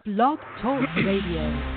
Blog Talk Radio.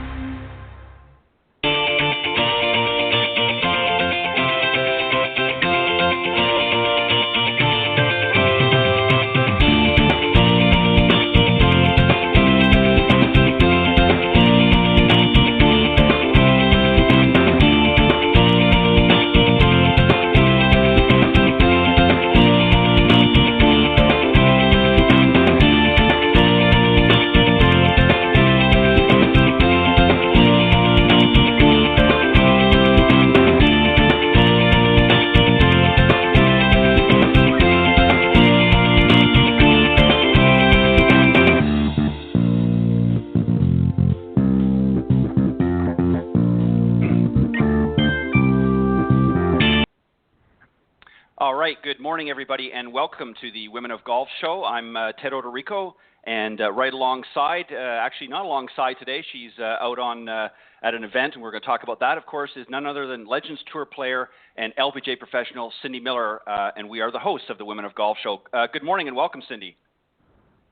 All right, good morning, everybody, and welcome to the Women of Golf Show. I'm Ted Odorico, and right alongside, actually not alongside today, she's out on at an event, and we're going to talk about that, of course, is none other than Legends Tour player and LPGA professional Cindy Miller, and we are the hosts of the Women of Golf Show. Good morning and welcome, Cindy.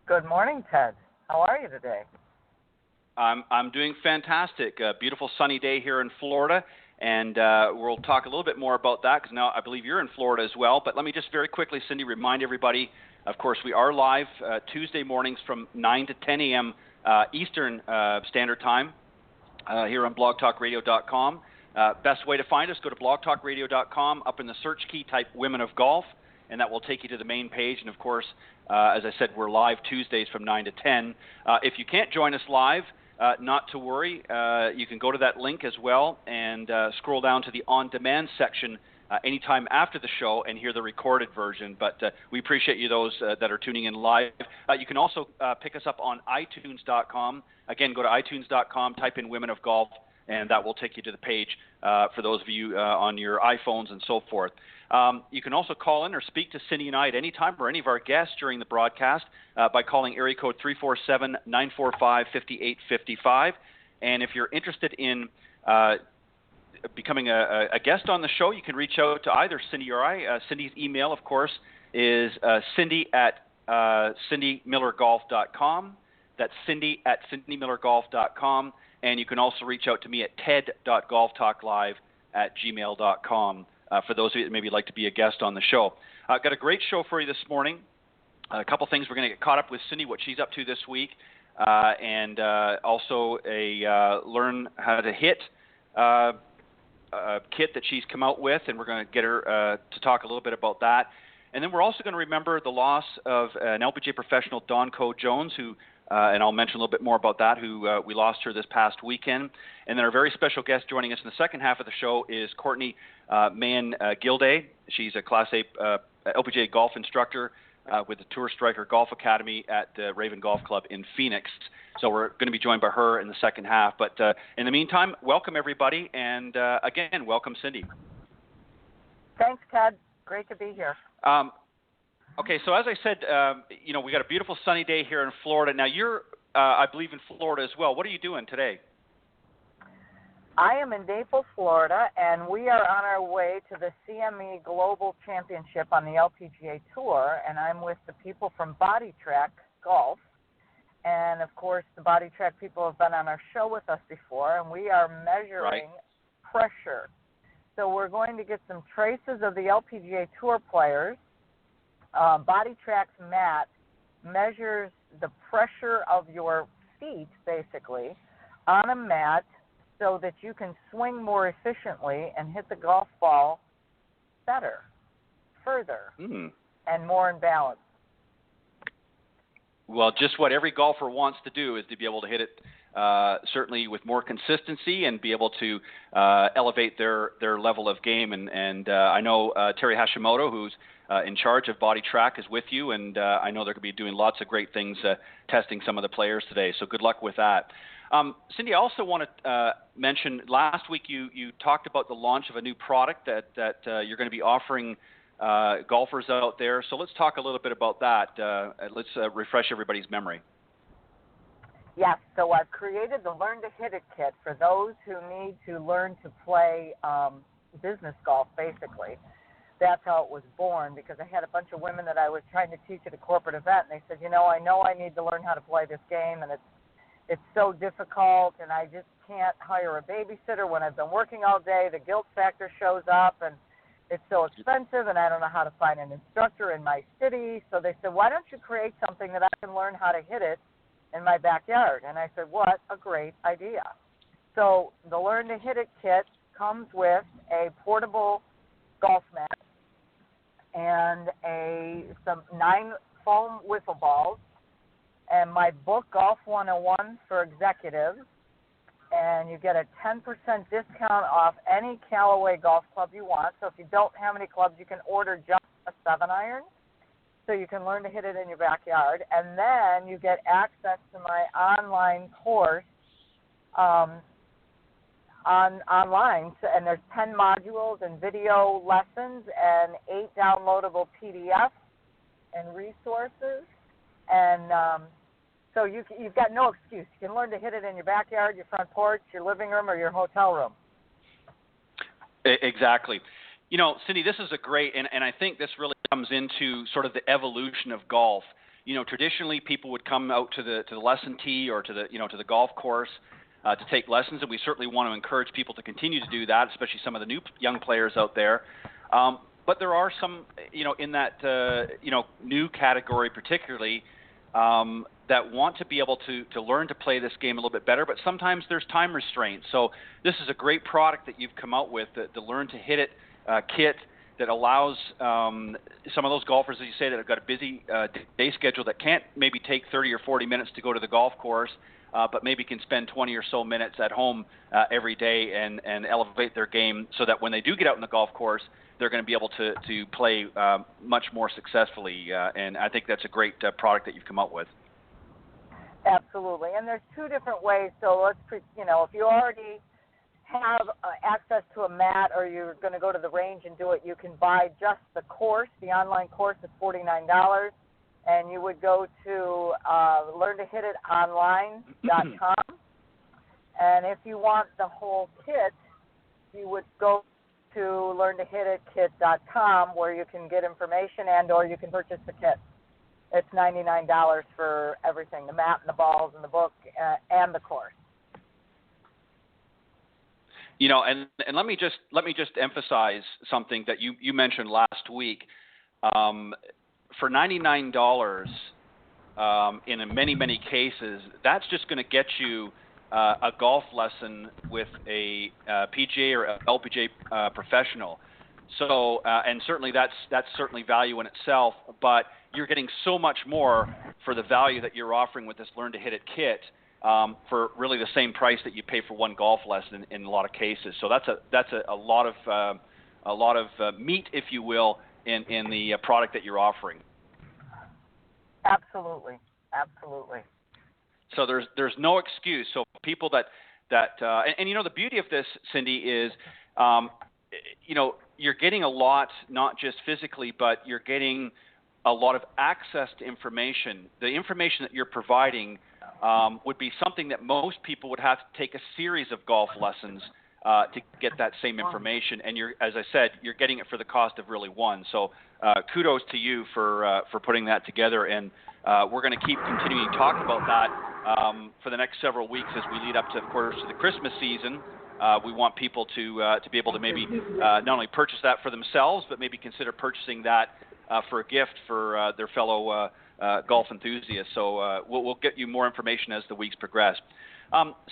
Good morning, Ted. How are you today? I'm doing fantastic. A beautiful sunny day here in Florida. And we'll talk a little bit more about that because now I believe you're in Florida as well. But let me just very quickly, Cindy, remind everybody, of course, we are live Tuesday mornings from 9 to 10 a.m. Eastern Standard Time here on blogtalkradio.com. Best way to find us, go to blogtalkradio.com. Up in the search key, type Women of Golf, and that will take you to the main page. And, of course, as I said, we're live Tuesdays from 9 to 10. If you can't join us live, not to worry. You can go to that link as well and scroll down to the on-demand section anytime after the show and hear the recorded version. But we appreciate you, those that are tuning in live. You can also pick us up on iTunes.com. Again, go to iTunes.com, type in Women of Golf, and that will take you to the page for those of you on your iPhones and so forth. You can also call in or speak to Cindy and I at any time or any of our guests during the broadcast by calling area code 347-945-5855. And if you're interested in becoming a guest on the show, you can reach out to either Cindy or I. Cindy's email, of course, is cindy@cindymillergolf.com. That's cindy@cindymillergolf.com. And you can also reach out to me at ted.golftalklive@gmail.com. For those of you that maybe like to be a guest on the show. I've got a great show for you this morning. A couple things. We're going to get caught up with Cindy, what she's up to this week, and also a learn how to hit kit that she's come out with, and we're going to get her to talk a little bit about that. And then we're also going to remember the loss of an LPGA professional, Dawn Coe-Jones, who and I'll mention a little bit more about that, who we lost her this past weekend. And then our very special guest joining us in the second half of the show is Courtney Mahon Gildea. She's a Class A LPGA golf instructor with the Tour Striker Golf Academy at the Raven Golf Club in Phoenix. So we're going to be joined by her in the second half. But in the meantime, welcome everybody. And again, welcome Cindy. Thanks, Ted. Great to be here. Okay, so as I said, we got a beautiful sunny day here in Florida. Now you're, I believe, in Florida as well. What are you doing today? I am in Naples, Florida, and we are on our way to the CME Global Championship on the LPGA Tour, and I'm with the people from Body Track Golf. And, of course, the Body Track people have been on our show with us before, and we are measuring pressure. So we're going to get some traces of the LPGA Tour players. Body Track's mat measures the pressure of your feet, basically, on a mat so that you can swing more efficiently and hit the golf ball better, further, and more in balance. Well, just what every golfer wants to do is to be able to hit it certainly with more consistency and be able to elevate their level of game. And I know Terry Hashimoto, who's in charge of Body Track, is with you, and I know they're going to be doing lots of great things testing some of the players today. So good luck with that. Cindy, I also want to mention, last week you talked about the launch of a new product that you're going to be offering golfers out there. So let's talk a little bit about that. Let's refresh everybody's memory. Yes, so I've created the Learn to Hit It kit for those who need to learn to play business golf, basically. That's how it was born, because I had a bunch of women that I was trying to teach at a corporate event, and they said, I know I need to learn how to play this game, and it's so difficult, and I just can't hire a babysitter when I've been working all day. The guilt factor shows up, and it's so expensive, and I don't know how to find an instructor in my city. So they said, why don't you create something that I can learn how to hit it in my backyard? And I said, what a great idea. So the Learn to Hit It kit comes with a portable golf mat and some 9 foam wiffle balls, and my book, Golf 101 for Executives, and you get a 10% discount off any Callaway golf club you want. So if you don't have any clubs, you can order just a 7-iron, so you can learn to hit it in your backyard. And then you get access to my online course online, and there's 10 modules and video lessons and 8 downloadable PDFs and resources. And so you've got no excuse. You can learn to hit it in your backyard, your front porch, your living room, or your hotel room. Exactly. You know, Cindy, this is a great, and I think this really comes into sort of the evolution of golf. You know, traditionally people would come out to the lesson tee or to the golf course to take lessons, and we certainly want to encourage people to continue to do that, especially some of the new young players out there. But there are some, in that new category particularly, that want to be able to learn to play this game a little bit better, but sometimes there's time restraints. So this is a great product that you've come out with, the Learn to Hit It kit, that allows some of those golfers, as you say, that have got a busy day schedule that can't maybe take 30 or 40 minutes to go to the golf course, but maybe can spend 20 or so minutes at home every day and elevate their game so that when they do get out in the golf course, they're going to be able to play much more successfully. And I think that's a great product that you've come out with. Absolutely. And there's 2 different ways. So if you already have access to a mat, or you're going to go to the range and do it, you can buy just the course. The online course is $49, and you would go to learntohititonline.com. And if you want the whole kit, you would go to learntohititkit.com, where you can get information or you can purchase the kit. It's $99 for everything, the mat and the balls and the book and the course. And let me just emphasize something that you mentioned last week. For $99, in many cases, that's just going to get you a golf lesson with a PGA or LPGA professional. So, and certainly that's certainly value in itself, but you're getting so much more for the value that you're offering with this Learn to Hit It kit for really the same price that you pay for one golf lesson in a lot of cases. So that's a lot of meat, if you will, in the product that you're offering. Absolutely. So there's no excuse. So people that the beauty of this, Cindy, is you're getting a lot, not just physically, but you're getting a lot of access to information. The information that you're providing would be something that most people would have to take a series of golf lessons to get that same information. And as I said, you're getting it for the cost of really one. So kudos to you for putting that together. And we're going to keep continuing to talk about that for the next several weeks as we lead up to, of course, to the Christmas season. We want people to be able to maybe not only purchase that for themselves, but maybe consider purchasing that for a gift for their fellow golf enthusiasts. So we'll get you more information as the weeks progress.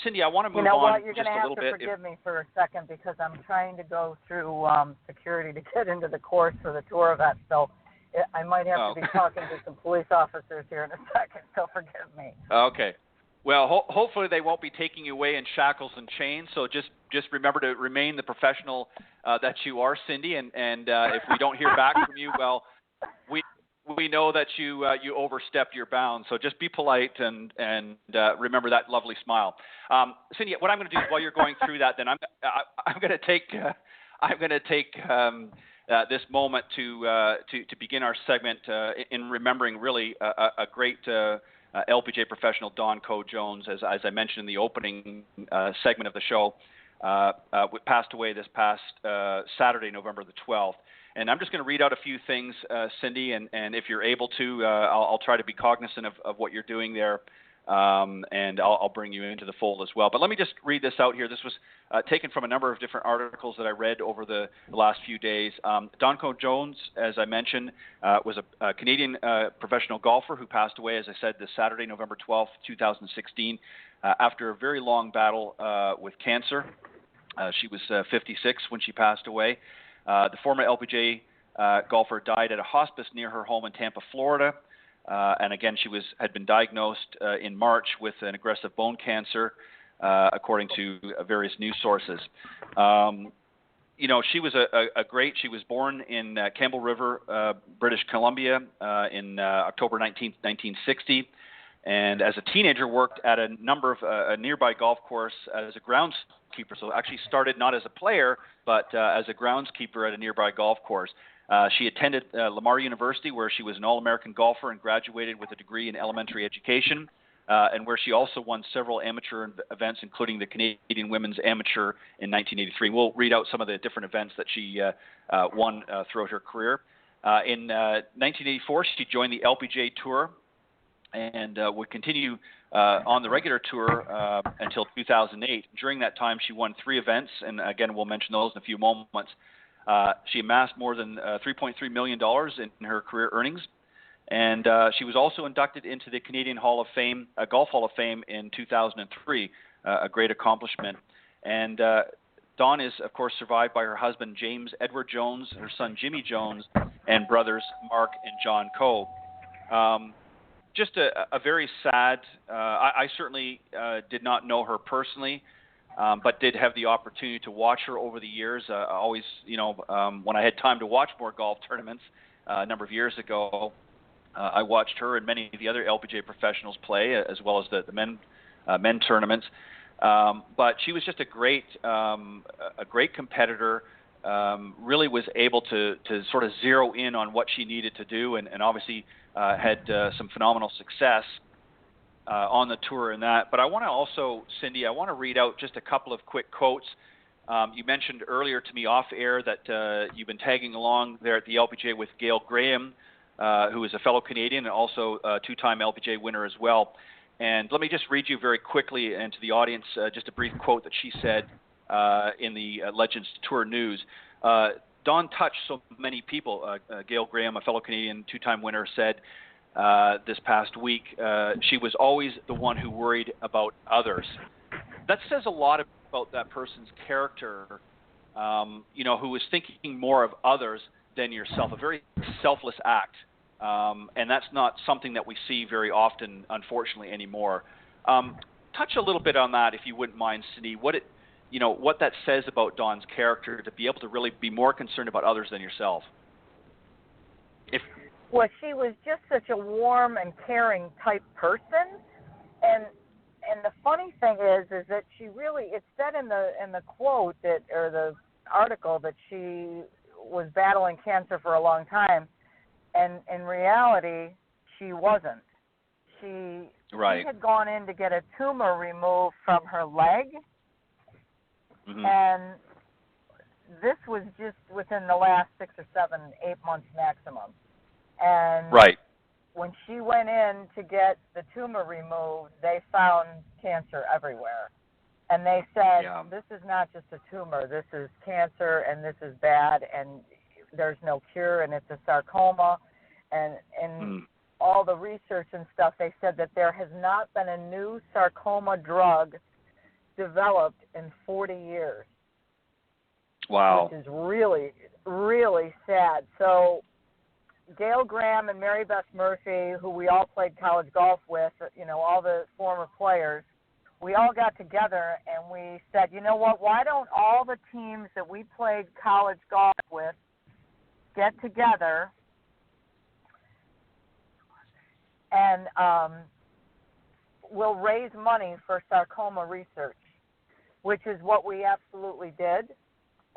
Cindy, I want to move on You're just a little bit. You're going to have to forgive me for a second, because I'm trying to go through security to get into the course for the tour event. So I might have to be talking to some police officers here in a second, so forgive me. Okay. Well, hopefully they won't be taking you away in shackles and chains. So just remember to remain the professional that you are, Cindy. And if we don't hear back from you, well, we know that you overstepped your bounds. So just be polite and remember that lovely smile. Cindy, what I'm going to do is, while you're going through that, then I'm going to take this moment to begin our segment in remembering really a great LPGA professional, Don Jones, as I mentioned in the opening segment of the show, passed away this past Saturday, November the 12th. And I'm just going to read out a few things, Cindy, and if you're able to, I'll try to be cognizant of what you're doing there. and I'll bring you into the fold as well. But let me just read this out here. This was taken from a number of different articles that I read over the last few days. Donko Jones, as I mentioned, was a Canadian professional golfer who passed away, as I said, this Saturday, November 12th, 2016, after a very long battle with cancer. She was 56 when she passed away. The former LPGA golfer died at a hospice near her home in Tampa, Florida. And again, she had been diagnosed in March with an aggressive bone cancer, according to various news sources. She was she was born in Campbell River, British Columbia, in October 1960. And as a teenager, worked at a number of a nearby golf course as a groundskeeper. So actually started not as a player, but as a groundskeeper at a nearby golf course. She attended Lamar University, where she was an All-American golfer and graduated with a degree in elementary education, and where she also won several amateur events, including the Canadian Women's Amateur in 1983. We'll read out some of the different events that she won throughout her career. In 1984, she joined the LPGA Tour and would continue on the regular tour until 2008. During that time, she won 3 events, and again, we'll mention those in a few moments. She amassed more than $3.3 million in her career earnings, and she was also inducted into the Canadian Golf Hall of Fame in 2003, a great accomplishment. And Dawn is, of course, survived by her husband, James Edward Jones, her son, Jimmy Jones, and brothers, Mark and John Coe. Just a very sad, I certainly did not know her personally, but did have the opportunity to watch her over the years. Always, when I had time to watch more golf tournaments a number of years ago, I watched her and many of the other LPGA professionals play, as well as the men tournaments. But she was just a great competitor. Really was able to sort of zero in on what she needed to do, and obviously had some phenomenal success on the tour in that. But I want to also, Cindy, I want to read out just a couple of quick quotes. You mentioned earlier to me off air that you've been tagging along there at the LPGA with Gail Graham, who is a fellow Canadian and also a 2-time LPGA winner as well. And let me just read you very quickly and to the audience just a brief quote that she said in the Legends Tour News. Dawn touched so many people. Gail Graham, a fellow Canadian 2-time winner, said this past week, she was always the one who worried about others. That says a lot about that person's character, who was thinking more of others than yourself, a very selfless act. And that's not something that we see very often, unfortunately, anymore. Touch a little bit on that, if you wouldn't mind, Cindy, what that says about Dawn's character to be able to really be more concerned about others than yourself. Well, she was just such a warm and caring type person, and the funny thing is that she really, it said in the quote or the article that she was battling cancer for a long time, and in reality, she wasn't. She had gone in to get a tumor removed from her leg, and this was just within the last 6 or 7, 8 months maximum. And when she went in to get the tumor removed, they found cancer everywhere. And they said, this is not just a tumor, this is cancer, and this is bad, and there's no cure, and it's a sarcoma. And all the research and stuff, they said that there has not been a new sarcoma drug developed in 40 years. Wow. Which is really, really sad. So Gail Graham and Mary Beth Murphy, who we all played college golf with, all the former players, we all got together and we said, you know what, why don't all the teams that we played college golf with get together and we'll raise money for sarcoma research, which is what we absolutely did.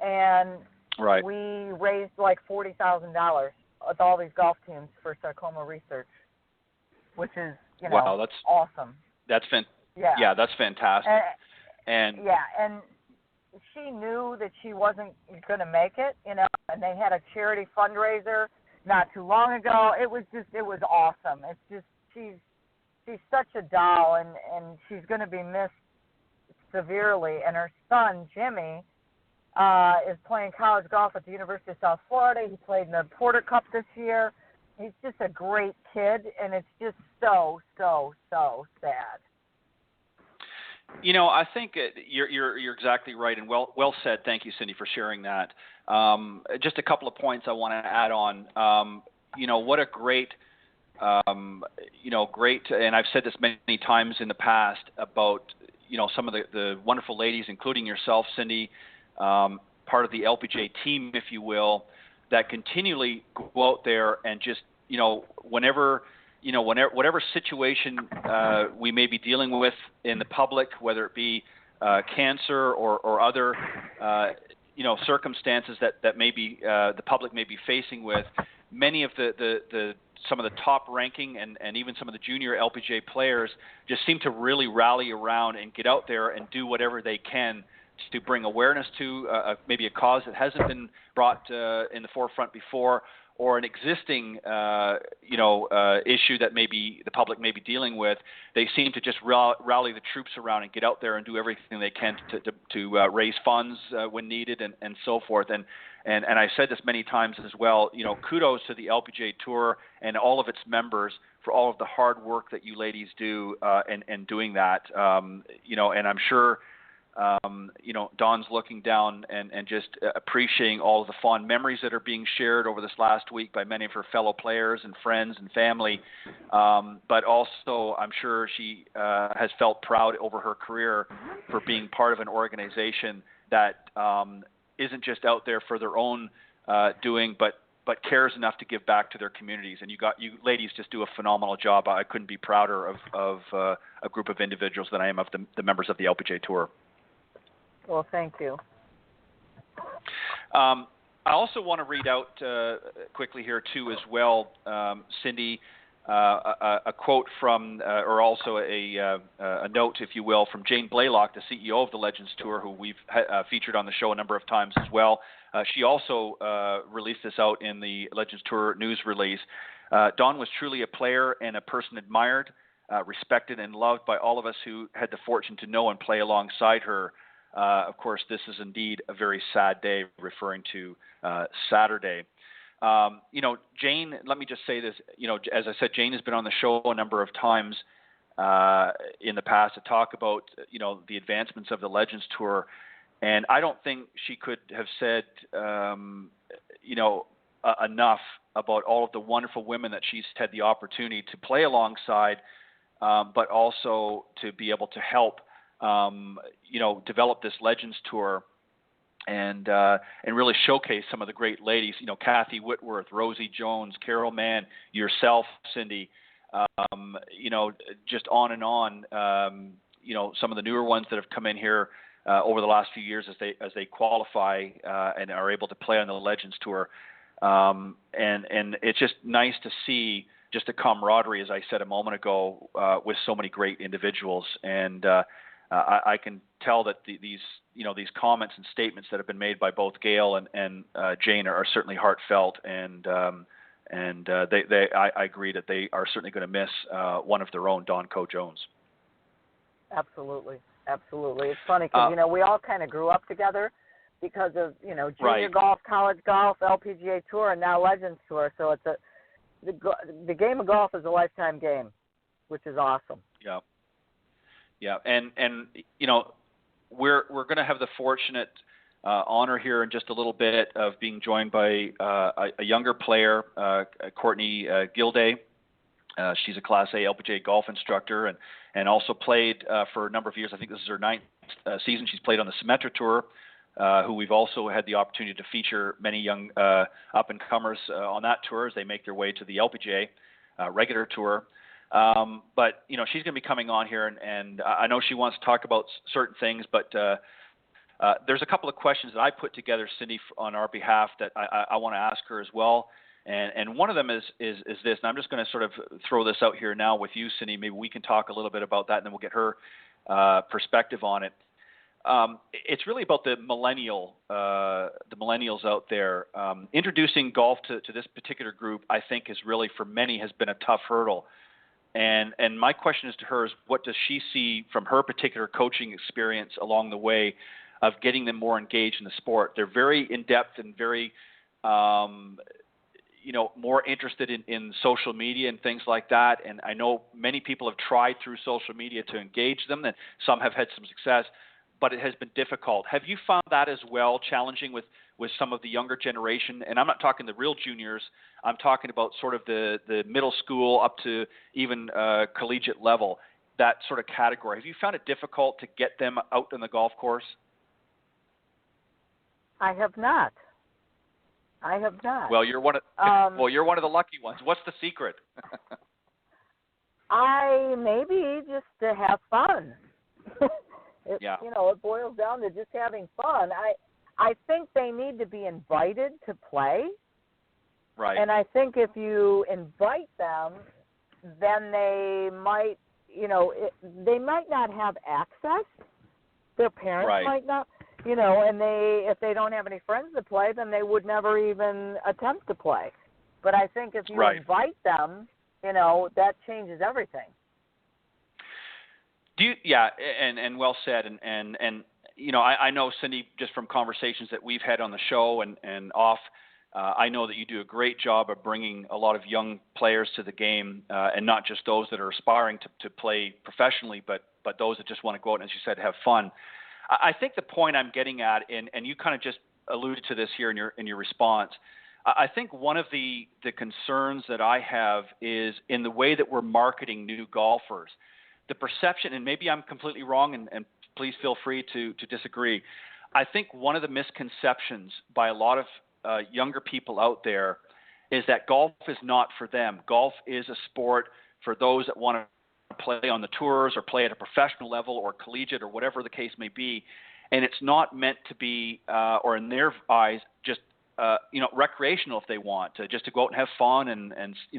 And we raised like $40,000 with all these golf teams for sarcoma research, which is, wow, that's awesome. That's that's fantastic. And she knew that she wasn't going to make it, and they had a charity fundraiser not too long ago. It was awesome. It's just, she's such a doll, and she's going to be missed severely. And her son, Jimmy, is playing college golf at the University of South Florida. He played in the Porter Cup this year. He's just a great kid, and it's just so, so, so sad. You know, I think you're exactly right, and well said. Thank you, Cindy, for sharing that. Just a couple of points I want to add on. You know, what a great, great, and I've said this many times in the past about, you know, some of the wonderful ladies, including yourself, Cindy, part of the LPGA team, if you will, that continually go out there and just, you know, whatever situation we may be dealing with in the public, whether it be cancer or other, circumstances that maybe the public may be facing with, many of some of the top ranking and even some of the junior LPGA players just seem to really rally around and get out there and do whatever they can to bring awareness to maybe a cause that hasn't been brought in the forefront before, or an existing issue that maybe the public may be dealing with. They seem to just rally the troops around and get out there and do everything they can to raise funds when needed and so forth. And I've said this many times as well, you know, kudos to the LPGA Tour and all of its members for all of the hard work that you ladies do and doing that. And I'm sure Dawn's looking down and just appreciating all of the fond memories that are being shared over this last week by many of her fellow players and friends and family. But also, I'm sure she has felt proud over her career for being part of an organization that isn't just out there for their own doing, but cares enough to give back to their communities. And you ladies just do a phenomenal job. I couldn't be prouder of a group of individuals than I am of the members of the LPGA Tour. Well, thank you. I also want to read out quickly here too as well, Cindy, a quote from, or also a note, if you will, from Jane Blaylock, the CEO of the Legends Tour, who we've featured on the show a number of times as well. She also released this out in the Legends Tour news release. Dawn was truly a player and a person admired, respected, and loved by all of us who had the fortune to know and play alongside her. Of course, this is indeed a very sad day, referring to Saturday. Jane, let me just say this, as I said, Jane has been on the show a number of times in the past to talk about, the advancements of the Legends Tour. And I don't think she could have said, enough about all of the wonderful women that she's had the opportunity to play alongside, but also to be able to help develop this Legends Tour and really showcase some of the great ladies, Kathy Whitworth, Rosie Jones, Carol Mann, yourself, Cindy, just on and on, some of the newer ones that have come in here over the last few years as they qualify and are able to play on the Legends Tour. And it's just nice to see just the camaraderie, as I said a moment ago, with so many great individuals. And I can tell that these comments and statements that have been made by both Gail and Jane are certainly heartfelt, and I agree that they are certainly going to miss one of their own, Dawn Coe-Jones. Absolutely. It's funny because we all kind of grew up together because of junior golf, college golf, LPGA Tour, and now Legends Tour. So it's the game of golf is a lifetime game, which is awesome. Yeah. Yeah, and we're going to have the fortunate honor here in just a little bit of being joined by a younger player, Courtney Gildea. She's a Class A LPGA golf instructor and also played for a number of years. I think this is her 9th season. She's played on the Symetra Tour, who we've also had the opportunity to feature many young up-and-comers on that tour as they make their way to the LPGA regular tour. But she's going to be coming on here, and I know she wants to talk about certain things, but there's a couple of questions that I put together, Cindy, on our behalf that I want to ask her as well. And one of them is this, and I'm just going to sort of throw this out here now with you, Cindy. Maybe we can talk a little bit about that, and then we'll get her perspective on it. It's really about the millennials out there. Introducing golf to this particular group, I think, is really, for many, has been a tough hurdle. And my question is to her is, what does she see from her particular coaching experience along the way of getting them more engaged in the sport? They're very in-depth and very, more interested in social media and things like that. And I know many people have tried through social media to engage them, and some have had some success, but it has been difficult. Have you found that as well, challenging with some of the younger generation? And I'm not talking the real juniors. I'm talking about sort of the middle school up to even collegiate level, that sort of category. Have you found it difficult to get them out on the golf course? I have not. Well, you're one of you're one of the lucky ones. What's the secret? Maybe just to have fun. It boils down to just having fun. I think they need to be invited to play. Right. And I think if you invite them, then they might, they might not have access. Their parents might not, and if they don't have any friends to play, then they would never even attempt to play. But I think if you invite them, that changes everything. And well said. And I know, Cindy, just from conversations that we've had on the show and off, I know that you do a great job of bringing a lot of young players to the game, and not just those that are aspiring to play professionally, but those that just want to go out and, as you said, have fun. I think the point I'm getting at, and you kind of just alluded to this here in your response, I think one of the concerns that I have is in the way that we're marketing new golfers. The perception, and maybe I'm completely wrong, and please feel free to disagree. I think one of the misconceptions by a lot of younger people out there is that golf is not for them. Golf is a sport for those that want to play on the tours or play at a professional level or collegiate or whatever the case may be. And it's not meant to be, or in their eyes, just recreational if they want to, just to go out and have fun and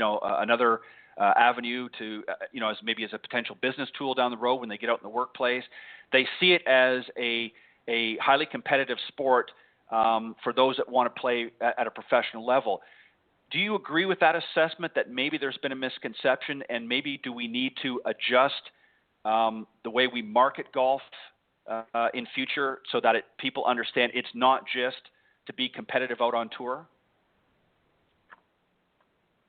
another avenue to, as a potential business tool down the road when they get out in the workplace. They see it as a highly competitive sport for those that want to play at a professional level. Do you agree with that assessment that maybe there's been a misconception, and maybe do we need to adjust the way we market golf in future so that people understand it's not just to be competitive out on tour?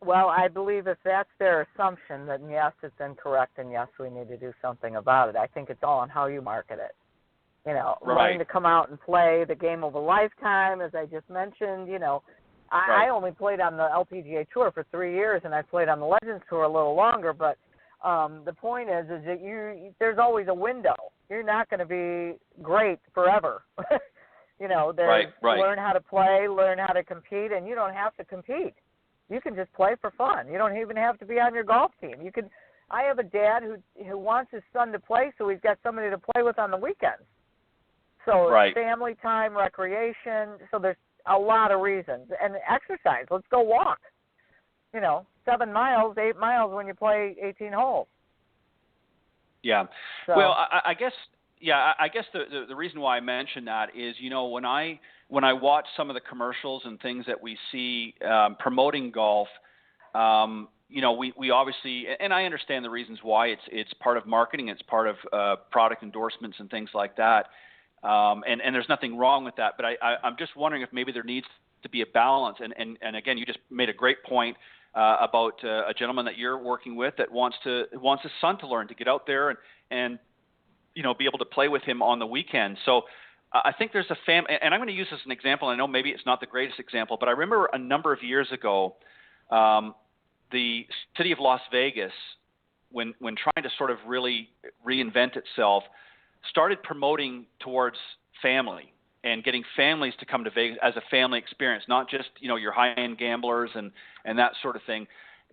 Well, I believe if that's their assumption, then yes, it's incorrect, and yes, we need to do something about it. I think it's all on how you market it. Learning to come out and play the game of a lifetime, as I just mentioned. I only played on the LPGA Tour for 3 years, and I played on the Legends Tour a little longer. But the point is that there's always a window. You're not going to be great forever. Learn how to play, learn how to compete, and you don't have to compete. You can just play for fun. You don't even have to be on your golf team. You can. I have a dad who wants his son to play, so he's got somebody to play with on the weekends. So family time, recreation. So there's a lot of reasons. And exercise. Let's go walk. 7 miles, 8 miles when you play 18 holes. Yeah. So, well, I guess the reason why I mention that is, when I watch some of the commercials and things that we see promoting golf, we obviously, and I understand the reasons why. It's part of marketing. It's part of product endorsements and things like that. And there's nothing wrong with that. But I'm just wondering if maybe there needs to be a balance. And again, you just made a great point about a gentleman that you're working with that wants his son to learn to get out there and be able to play with him on the weekend. So I think there's and I'm going to use this as an example. I know maybe it's not the greatest example, but I remember a number of years ago, the city of Las Vegas, when trying to sort of really reinvent itself, started promoting towards family and getting families to come to Vegas as a family experience, not just, your high-end gamblers and that sort of thing.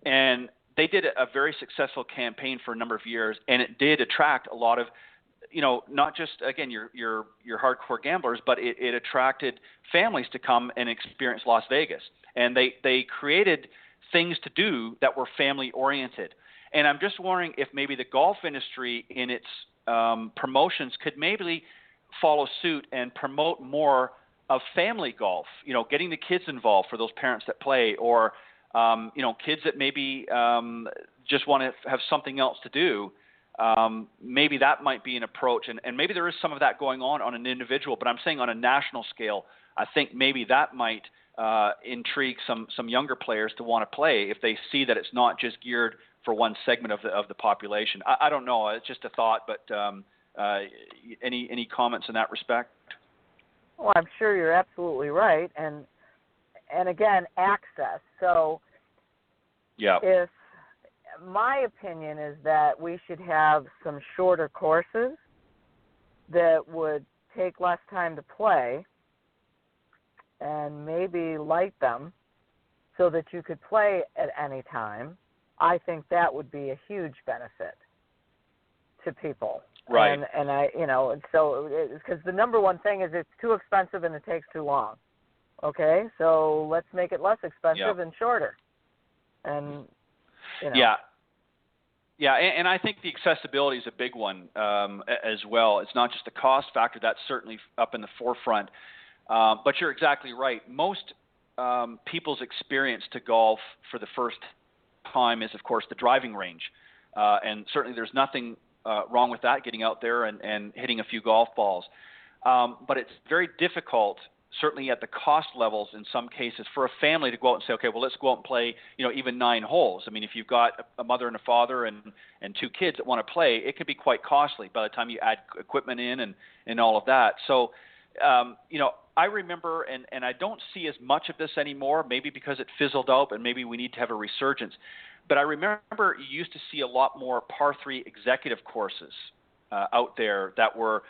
And they did a very successful campaign for a number of years, and it did attract a lot of, not just, again, your hardcore gamblers, but it attracted families to come and experience Las Vegas. And they created things to do that were family-oriented. And I'm just wondering if maybe the golf industry in its promotions could maybe follow suit and promote more of family golf, getting the kids involved for those parents that play, or Kids that maybe just want to have something else to do. Maybe that might be an approach, and maybe there is some of that going on an individual, but I'm saying on a national scale, I think maybe that might intrigue some younger players to want to play if they see that it's not just geared for one segment of the population. I don't know. It's just a thought, but any comments in that respect? Well, I'm sure you're absolutely right, and again, access. So, yeah. If my opinion is that we should have some shorter courses that would take less time to play, and maybe light them so that you could play at any time. I think that would be a huge benefit to people. Right. And I, so because the number one thing is it's too expensive and it takes too long. Okay, so let's make it less expensive and shorter. And Yeah. Yeah, and I think the accessibility is a big one as well. It's not just the cost factor. That's certainly up in the forefront. But you're exactly right. Most people's experience to golf for the first time is, of course, the driving range. And certainly there's nothing wrong with that, getting out there and hitting a few golf balls. But it's very difficult, certainly at the cost levels in some cases, for a family to go out and say, okay, well, let's go out and play, even 9 holes. I mean, if you've got a mother and a father and 2 kids that want to play, it can be quite costly by the time you add equipment in and all of that. So, I remember, and I don't see as much of this anymore, maybe because it fizzled out, and maybe we need to have a resurgence. But I remember you used to see a lot more par 3 executive courses out there that were,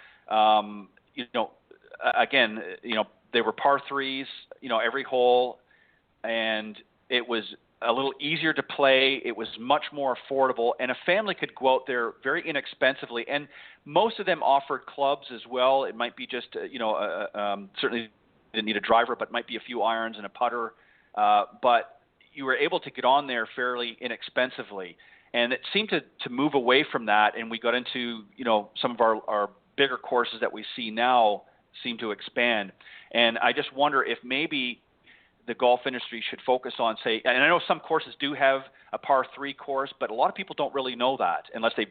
they were par 3s, every hole, and it was a little easier to play. It was much more affordable, and a family could go out there very inexpensively. And most of them offered clubs as well. It might be just, certainly didn't need a driver, but might be a few irons and a putter. But you were able to get on there fairly inexpensively. And it seemed to move away from that, and we got into, some of our bigger courses that we see now seem to expand. And I just wonder if maybe the golf industry should focus on, say, and I know some courses do have a par 3 course, but a lot of people don't really know that unless they've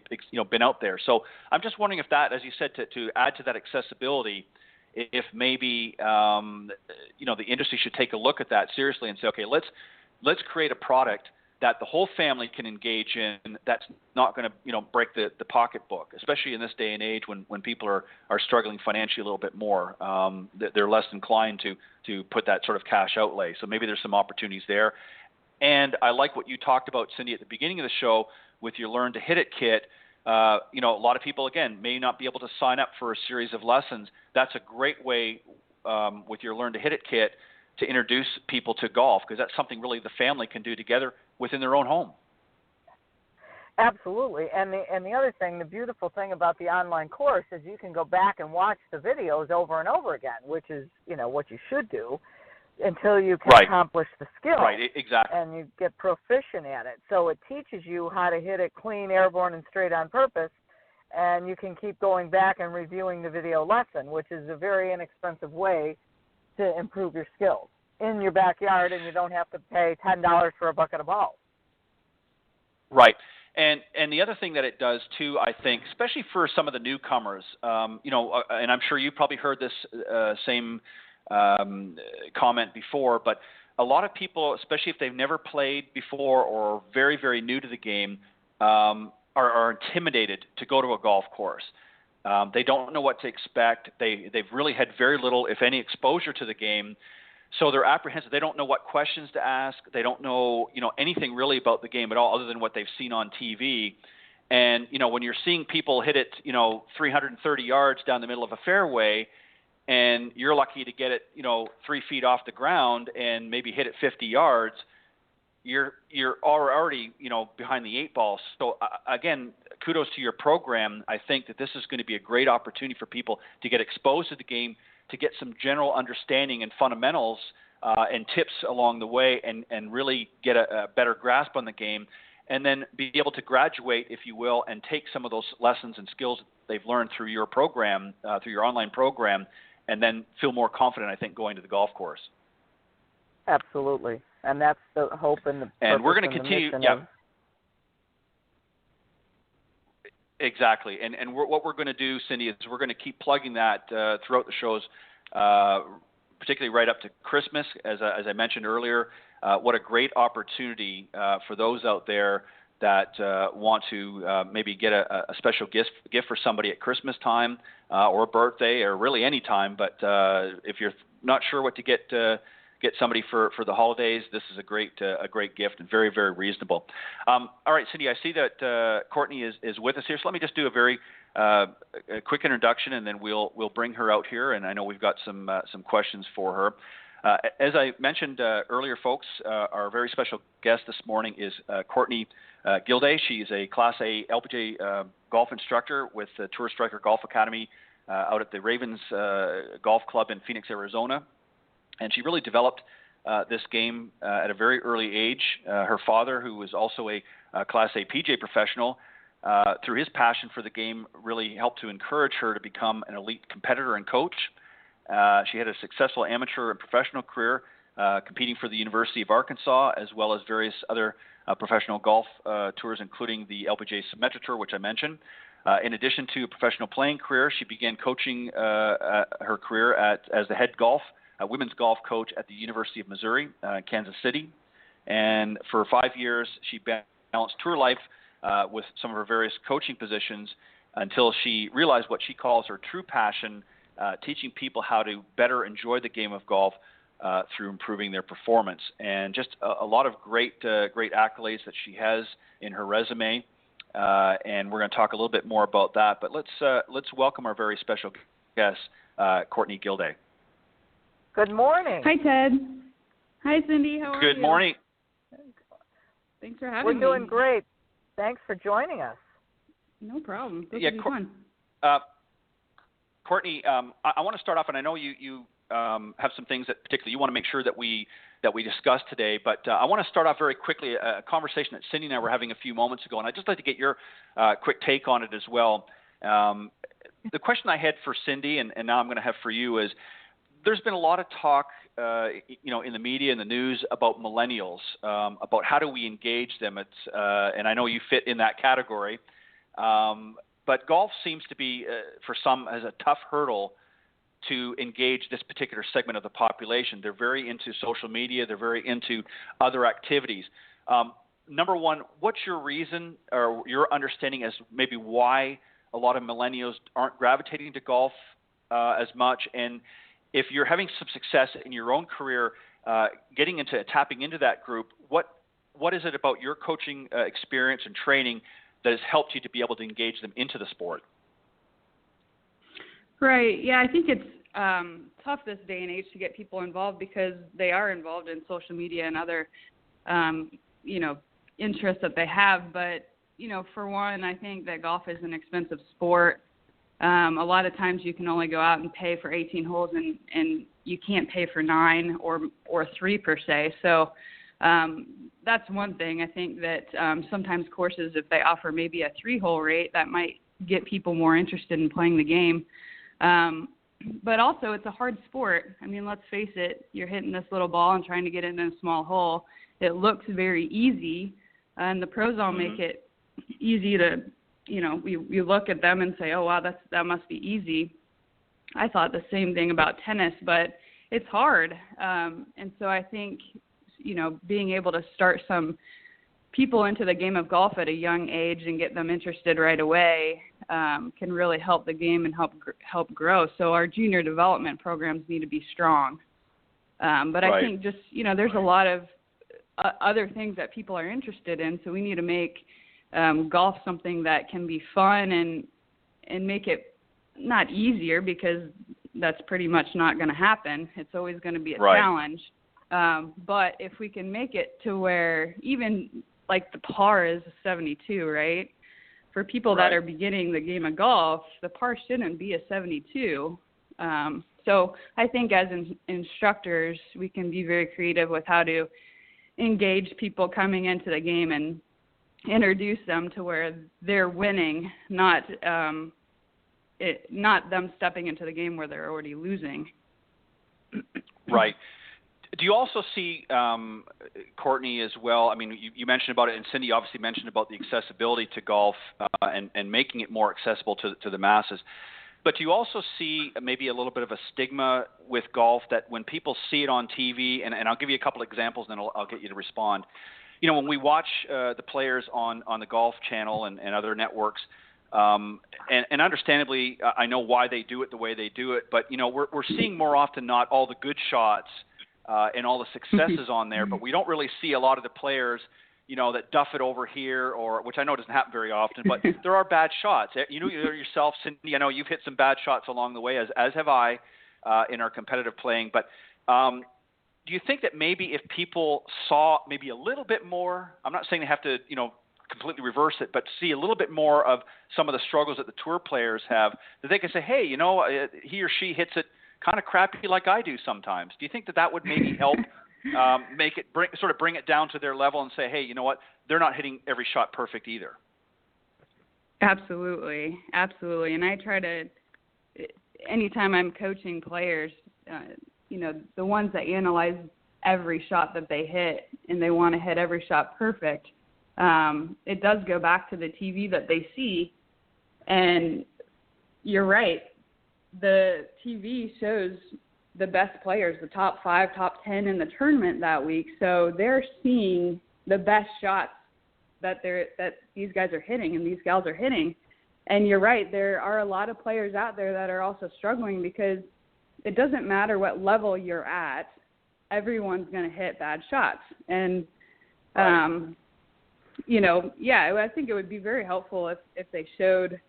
been out there. So I'm just wondering if that, as you said, to add to that accessibility, if maybe the industry should take a look at that seriously and say, okay, let's create a product that the whole family can engage in, that's not going to break the pocketbook, especially in this day and age when people are struggling financially a little bit more. They're less inclined to put that sort of cash outlay. So maybe there's some opportunities there. And I like what you talked about, Cindy, at the beginning of the show with your Learn to Hit It kit. A lot of people, again, may not be able to sign up for a series of lessons. That's a great way with your Learn to Hit It kit to introduce people to golf, because that's something really the family can do together within their own home. Absolutely. And the other thing, the beautiful thing about the online course is you can go back and watch the videos over and over again, which is, what you should do until you can accomplish the skill. Right, exactly. And you get proficient at it. So it teaches you how to hit it clean, airborne, and straight on purpose, and you can keep going back and reviewing the video lesson, which is a very inexpensive way to improve your skills in your backyard, and you don't have to pay $10 for a bucket of balls. Right. And the other thing that it does too, I think, especially for some of the newcomers, and I'm sure you probably heard this same comment before, but a lot of people, especially if they've never played before or very, very new to the game, are intimidated to go to a golf course. They don't know what to expect. They've really had very little, if any, exposure to the game. So they're apprehensive. They don't know what questions to ask. They don't know, anything really about the game at all other than what they've seen on TV. And, when you're seeing people hit it, 330 yards down the middle of a fairway, and you're lucky to get it, 3 feet off the ground and maybe hit it 50 yards, you're already, behind the 8 ball. So, again, kudos to your program. I think that this is going to be a great opportunity for people to get exposed to the game, to get some general understanding and fundamentals and tips along the way, and really get a better grasp on the game, and then be able to graduate, if you will, and take some of those lessons and skills they've learned through your program, through your online program, and then feel more confident, I think, going to the golf course. Absolutely. And that's the hope and the purpose and we're going to continue. Exactly. And what we're going to do, Cindy, is we're going to keep plugging that throughout the shows, particularly right up to Christmas, as I mentioned earlier. What a great opportunity for those out there that want to maybe get a special gift for somebody at Christmas time or a birthday or really any time. But if you're not sure what to get somebody for the holidays, this is a great gift and very, very reasonable. All right, Cindy, I see that Courtney is with us here. So let me just do a very a quick introduction, and then we'll bring her out here. And I know we've got some questions for her. As I mentioned earlier, folks, our very special guest this morning is Courtney Gildea. She's a Class A LPGA golf instructor with the Tour Striker Golf Academy out at the Ravens Golf Club in Phoenix, Arizona. And she really developed this game at a very early age. Her father, who was also a Class A PGA professional, through his passion for the game, really helped to encourage her to become an elite competitor and coach. She had a successful amateur and professional career competing for the University of Arkansas, as well as various other professional golf tours, including the LPGA Symetra Tour, which I mentioned. In addition to a professional playing career, she began coaching her career as the head women's golf coach at the University of Missouri, Kansas City. And for 5 years, she balanced tour life with some of her various coaching positions until she realized what she calls her true passion, teaching people how to better enjoy the game of golf through improving their performance. And just a lot of great accolades that she has in her resume. And we're going to talk a little bit more about that. But let's welcome our very special guest, Courtney Gildea. Good morning. Hi, Ted. Hi, Cindy. How are you? Good morning. Thanks for having me. We're doing great. Thanks for joining us. No problem. This will be fun. Courtney, I want to start off, and I know you have some things that particularly you want to make sure that we discuss today, but I want to start off very quickly a conversation that Cindy and I were having a few moments ago, and I'd just like to get your quick take on it as well. The question I had for Cindy, and now I'm going to have for you, is there's been a lot of talk, in the media and the news about millennials, about how do we engage them. And I know you fit in that category. But golf seems to be, for some, as a tough hurdle to engage this particular segment of the population. They're very into social media. They're very into other activities. Number one, what's your reason or your understanding as maybe why a lot of millennials aren't gravitating to golf as much? And if you're having some success in your own career, tapping into that group, what is it about your coaching experience and training that has helped you to be able to engage them into the sport? Right. Yeah, I think it's tough this day and age to get people involved because they are involved in social media and other, interests that they have. But, for one, I think that golf is an expensive sport. A lot of times you can only go out and pay for 18 holes and you can't pay for 9 or 3 per se. So that's one thing. I think that sometimes courses, if they offer maybe a 3-hole rate, that might get people more interested in playing the game. But also it's a hard sport. I mean, let's face it, you're hitting this little ball and trying to get it in a small hole. It looks very easy, and the pros all make it easy to, we look at them and say, oh, wow, that must be easy. I thought the same thing about tennis, but it's hard. And so I think, being able to start some people into the game of golf at a young age and get them interested right away can really help the game and help grow. So our junior development programs need to be strong. But I think just, there's a lot of other things that people are interested in. So we need to make golf something that can be fun and make it not easier, because that's pretty much not going to happen. It's always going to be a challenge. But if we can make it to where even like the par is a 72, right? For people that are beginning the game of golf, the par shouldn't be a 72. So I think as instructors, we can be very creative with how to engage people coming into the game and introduce them to where they're winning, not them stepping into the game where they're already losing. Right. Do you also see, Courtney, as well? I mean, you mentioned about it, and Cindy obviously mentioned about the accessibility to golf and making it more accessible to the masses. But do you also see maybe a little bit of a stigma with golf that when people see it on TV, and I'll give you a couple examples, and then I'll get you to respond. You know, when we watch the players on the Golf Channel and other networks, and understandably, I know why they do it the way they do it, but, you know, we're seeing more often not all the good shots and all the successes on there, but we don't really see a lot of the players, you know, that duff it over here, or which I know doesn't happen very often, but there are bad shots. You know yourself, Cindy, I know you've hit some bad shots along the way, as have I, in our competitive playing. But do you think that maybe if people saw maybe a little bit more, I'm not saying they have to, you know, completely reverse it, but see a little bit more of some of the struggles that the tour players have, that they can say, hey, you know, he or she hits it kind of crappy like I do sometimes. Do you think that would maybe help make it bring it down to their level and say, hey, you know what, they're not hitting every shot perfect either? Absolutely. And I try to, anytime I'm coaching players, you know, the ones that analyze every shot that they hit and they want to hit every shot perfect, it does go back to the TV that they see. And you're right, the TV shows the best players, the top 5, top 10 in the tournament that week. So they're seeing the best shots that these guys are hitting and these gals are hitting. And you're right, there are a lot of players out there that are also struggling, because it doesn't matter what level you're at, everyone's going to hit bad shots. And, you know, yeah, I think it would be very helpful if they showed,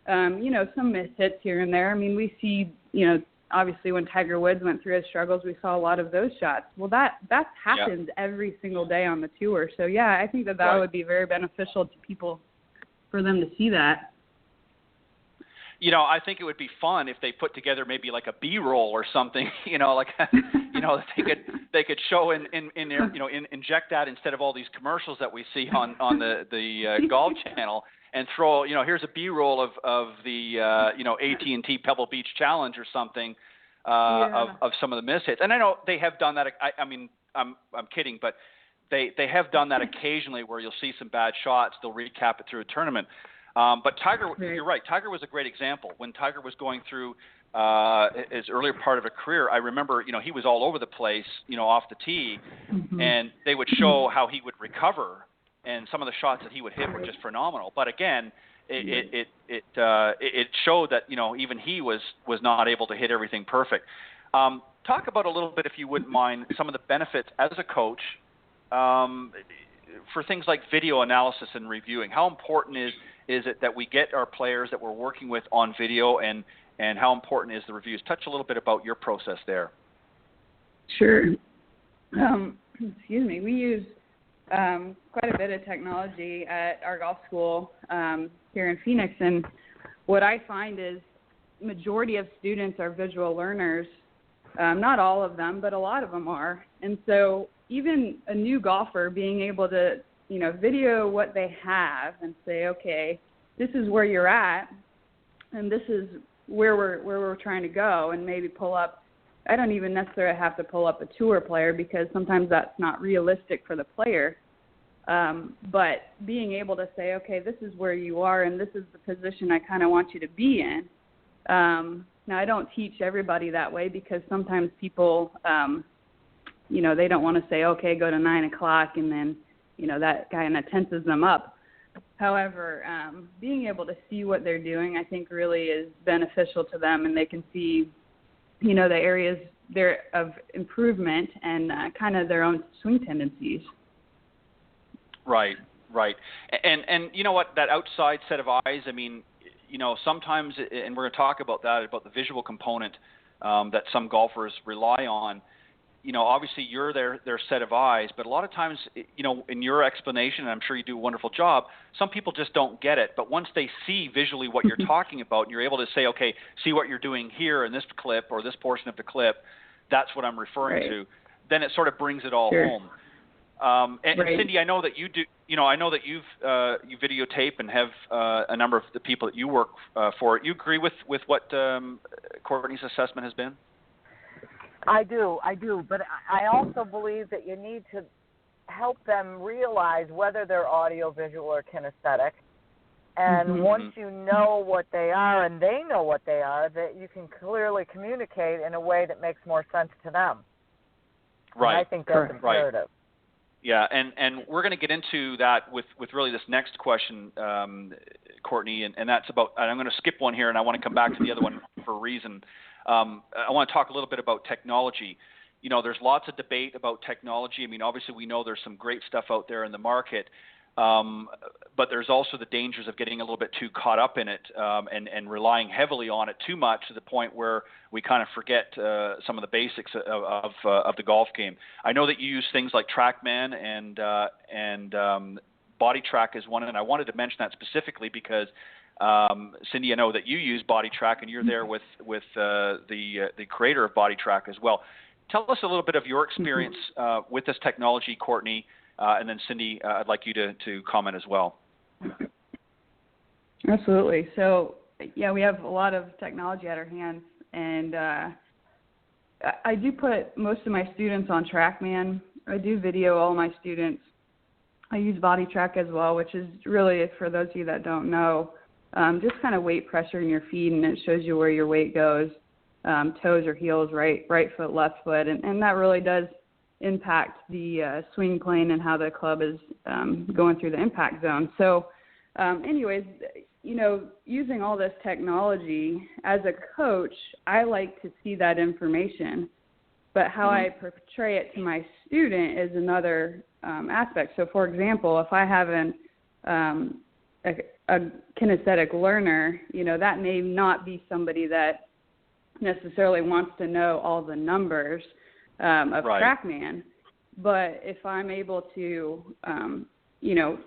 you know, some missed hits here and there. I mean, we see, you know, obviously when Tiger Woods went through his struggles, we saw a lot of those shots. Well, that happens every single day on the tour. So, yeah, I think that would be very beneficial to people for them to see that. You know, I think it would be fun if they put together maybe like a B-roll or something, you know, like, you know, they could show in their, you know, inject that instead of all these commercials that we see on the Golf Channel, and throw, you know, here's a B-roll of the, you know, AT&T Pebble Beach Challenge or something of some of the miss hits. And I know they have done that. I mean, I'm kidding, but they have done that occasionally where you'll see some bad shots. They'll recap it through a tournament. But Tiger, you're right. Tiger was a great example. When Tiger was going through his earlier part of a career, I remember, you know, he was all over the place, you know, off the tee, and they would show how he would recover, and some of the shots that he would hit were just phenomenal. But again, it showed that, you know, even he was not able to hit everything perfect. Talk about a little bit, if you wouldn't mind, some of the benefits as a coach for things like video analysis and reviewing. How important is it that we get our players that we're working with on video, and how important is the reviews? Touch a little bit about your process there. Sure. Excuse me. We use quite a bit of technology at our golf school here in Phoenix, and what I find is majority of students are visual learners. Not all of them, but a lot of them are. And so even a new golfer being able to, you know, video what they have and say, okay, this is where you're at, and this is where we're trying to go, and maybe pull up. I don't even necessarily have to pull up a tour player, because sometimes that's not realistic for the player. But being able to say, okay, this is where you are, and this is the position I kind of want you to be in. Now, I don't teach everybody that way, because sometimes people, you know, they don't want to say, okay, go to 9 o'clock, and then, you know, that kind of tenses them up. However, being able to see what they're doing, I think, really is beneficial to them, and they can see, you know, the areas there of improvement and kind of their own swing tendencies. Right. And you know what, that outside set of eyes, I mean, you know, sometimes, and we're going to talk about that, about the visual component that some golfers rely on. You know, obviously you're their set of eyes, but a lot of times, you know, in your explanation, and I'm sure you do a wonderful job, some people just don't get it. But once they see visually what you're talking about, and you're able to say, okay, see what you're doing here in this clip or this portion of the clip, that's what I'm referring to, then it sort of brings it all home. And Cindy, I know that you do. You know, I know that you videotape and have a number of the people that you work for. You agree with what Courtney's assessment has been? I do, but I also believe that you need to help them realize whether they're audio-visual or kinesthetic. And once you know what they are and they know what they are, that you can clearly communicate in a way that makes more sense to them. Right. And I think that's imperative. Right. Yeah, and we're going to get into that with really this next question, Courtney, and that's about, and I'm going to skip one here, and I want to come back to the other one for a reason. I want to talk a little bit about technology. You know, there's lots of debate about technology. I mean, obviously we know there's some great stuff out there in the market, but there's also the dangers of getting a little bit too caught up in it and relying heavily on it too much to the point where we kind of forget some of the basics of the golf game. I know that you use things like TrackMan and BodyTrack is one, and I wanted to mention that specifically because Cindy, I know that you use BodyTrack, and you're there with the creator of BodyTrack as well. Tell us a little bit of your experience with this technology, Courtney, and then Cindy, I'd like you to comment as well. Absolutely. So, yeah, we have a lot of technology at our hands, and I do put most of my students on TrackMan. I do video all my students. I use BodyTrack as well, which is really, for those of you that don't know, just kind of weight pressure in your feet, and it shows you where your weight goes, toes or heels, right foot, left foot, and that really does impact the swing plane and how the club is going through the impact zone. So anyways, you know, using all this technology, as a coach, I like to see that information, but how I portray it to my student is another aspect. So, for example, if I have a kinesthetic learner, you know, that may not be somebody that necessarily wants to know all the numbers of TrackMan, but if I'm able to, you know,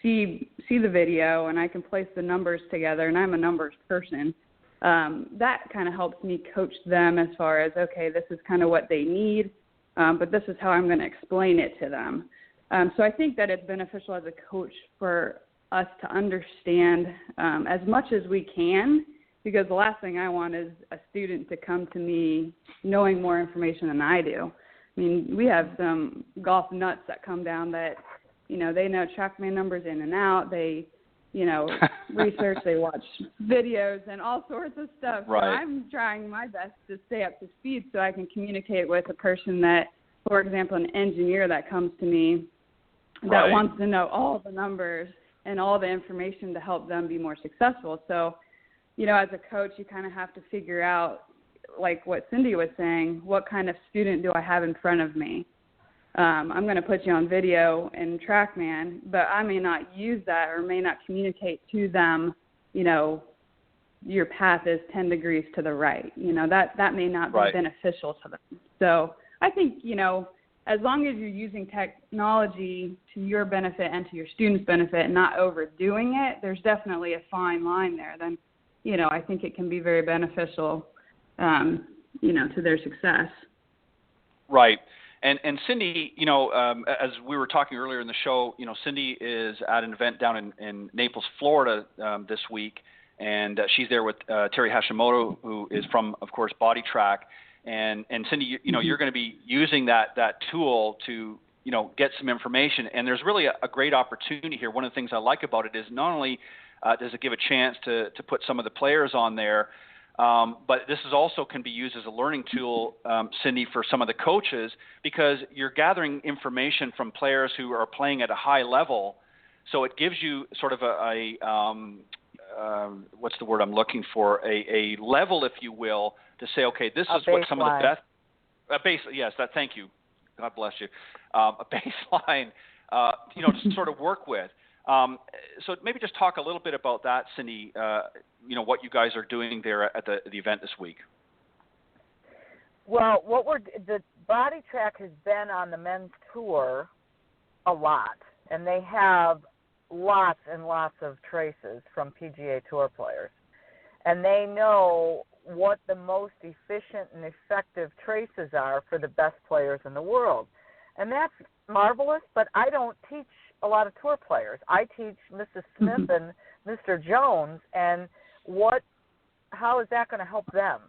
see the video and I can place the numbers together, and I'm a numbers person, that kind of helps me coach them as far as, okay, this is kind of what they need, but this is how I'm going to explain it to them. So I think that it's beneficial as a coach for us to understand as much as we can, because the last thing I want is a student to come to me knowing more information than I do. I mean, we have some golf nuts that come down that, you know, they know TrackMan numbers in and out. They, you know, research, they watch videos and all sorts of stuff. Right. So I'm trying my best to stay up to speed so I can communicate with a person that, for example, an engineer that comes to me that wants to know all the numbers and all the information to help them be more successful. So, you know, as a coach, you kind of have to figure out, like what Cindy was saying, what kind of student do I have in front of me? I'm going to put you on video in TrackMan, but I may not use that or may not communicate to them, you know, your path is 10 degrees to the right. You know, that may not be beneficial to them. So I think, you know, as long as you're using technology to your benefit and to your students' benefit and not overdoing it, there's definitely a fine line there. Then, you know, I think it can be very beneficial, you know, to their success. Right. And Cindy, you know, as we were talking earlier in the show, you know, Cindy is at an event down in Naples, Florida this week, and she's there with Terry Hashimoto, who is from, of course, BodyTrack. And Cindy, you know, you're going to be using that tool to, you know, get some information. And there's really a great opportunity here. One of the things I like about it is not only does it give a chance to put some of the players on there, but this is also can be used as a learning tool, Cindy, for some of the coaches, because you're gathering information from players who are playing at a high level. So it gives you sort of what's the word I'm looking for? A level, if you will, to say, okay, this is what some of the best. Yes, thank you. God bless you. A baseline, you know, to sort of work with. So maybe just talk a little bit about that, Cindy. You know, what you guys are doing there at the event this week. Well, the BodyTrack has been on the men's tour a lot, and they have lots and lots of traces from PGA Tour players, and they know what the most efficient and effective traces are for the best players in the world, and that's marvelous. But I don't teach a lot of tour players. I teach Mrs. Smith and Mr. Jones, and how is that going to help them?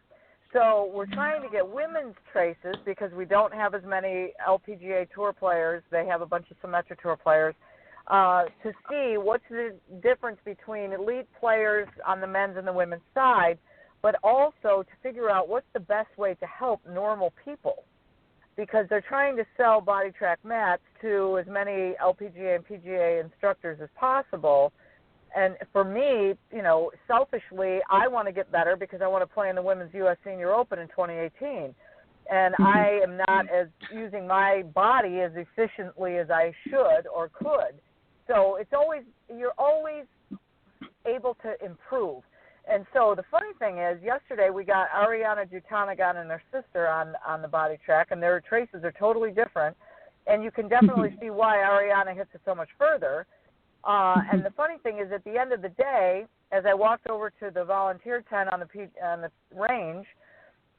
So we're trying to get women's traces because we don't have as many LPGA Tour players. They have a bunch of Symetra Tour players. To see what's the difference between elite players on the men's and the women's side, but also to figure out what's the best way to help normal people, because they're trying to sell body track mats to as many LPGA and PGA instructors as possible. And for me, selfishly, I want to get better because I want to play in the Women's U.S. Senior Open in 2018. And I am not using my body as efficiently as I should or could. So you're always able to improve. And so the funny thing is, yesterday we got Ariana Jutanagan and her sister on the body track, and their traces are totally different. And you can definitely see why Ariana hits it so much further. And the funny thing is, at the end of the day, as I walked over to the volunteer tent on the range,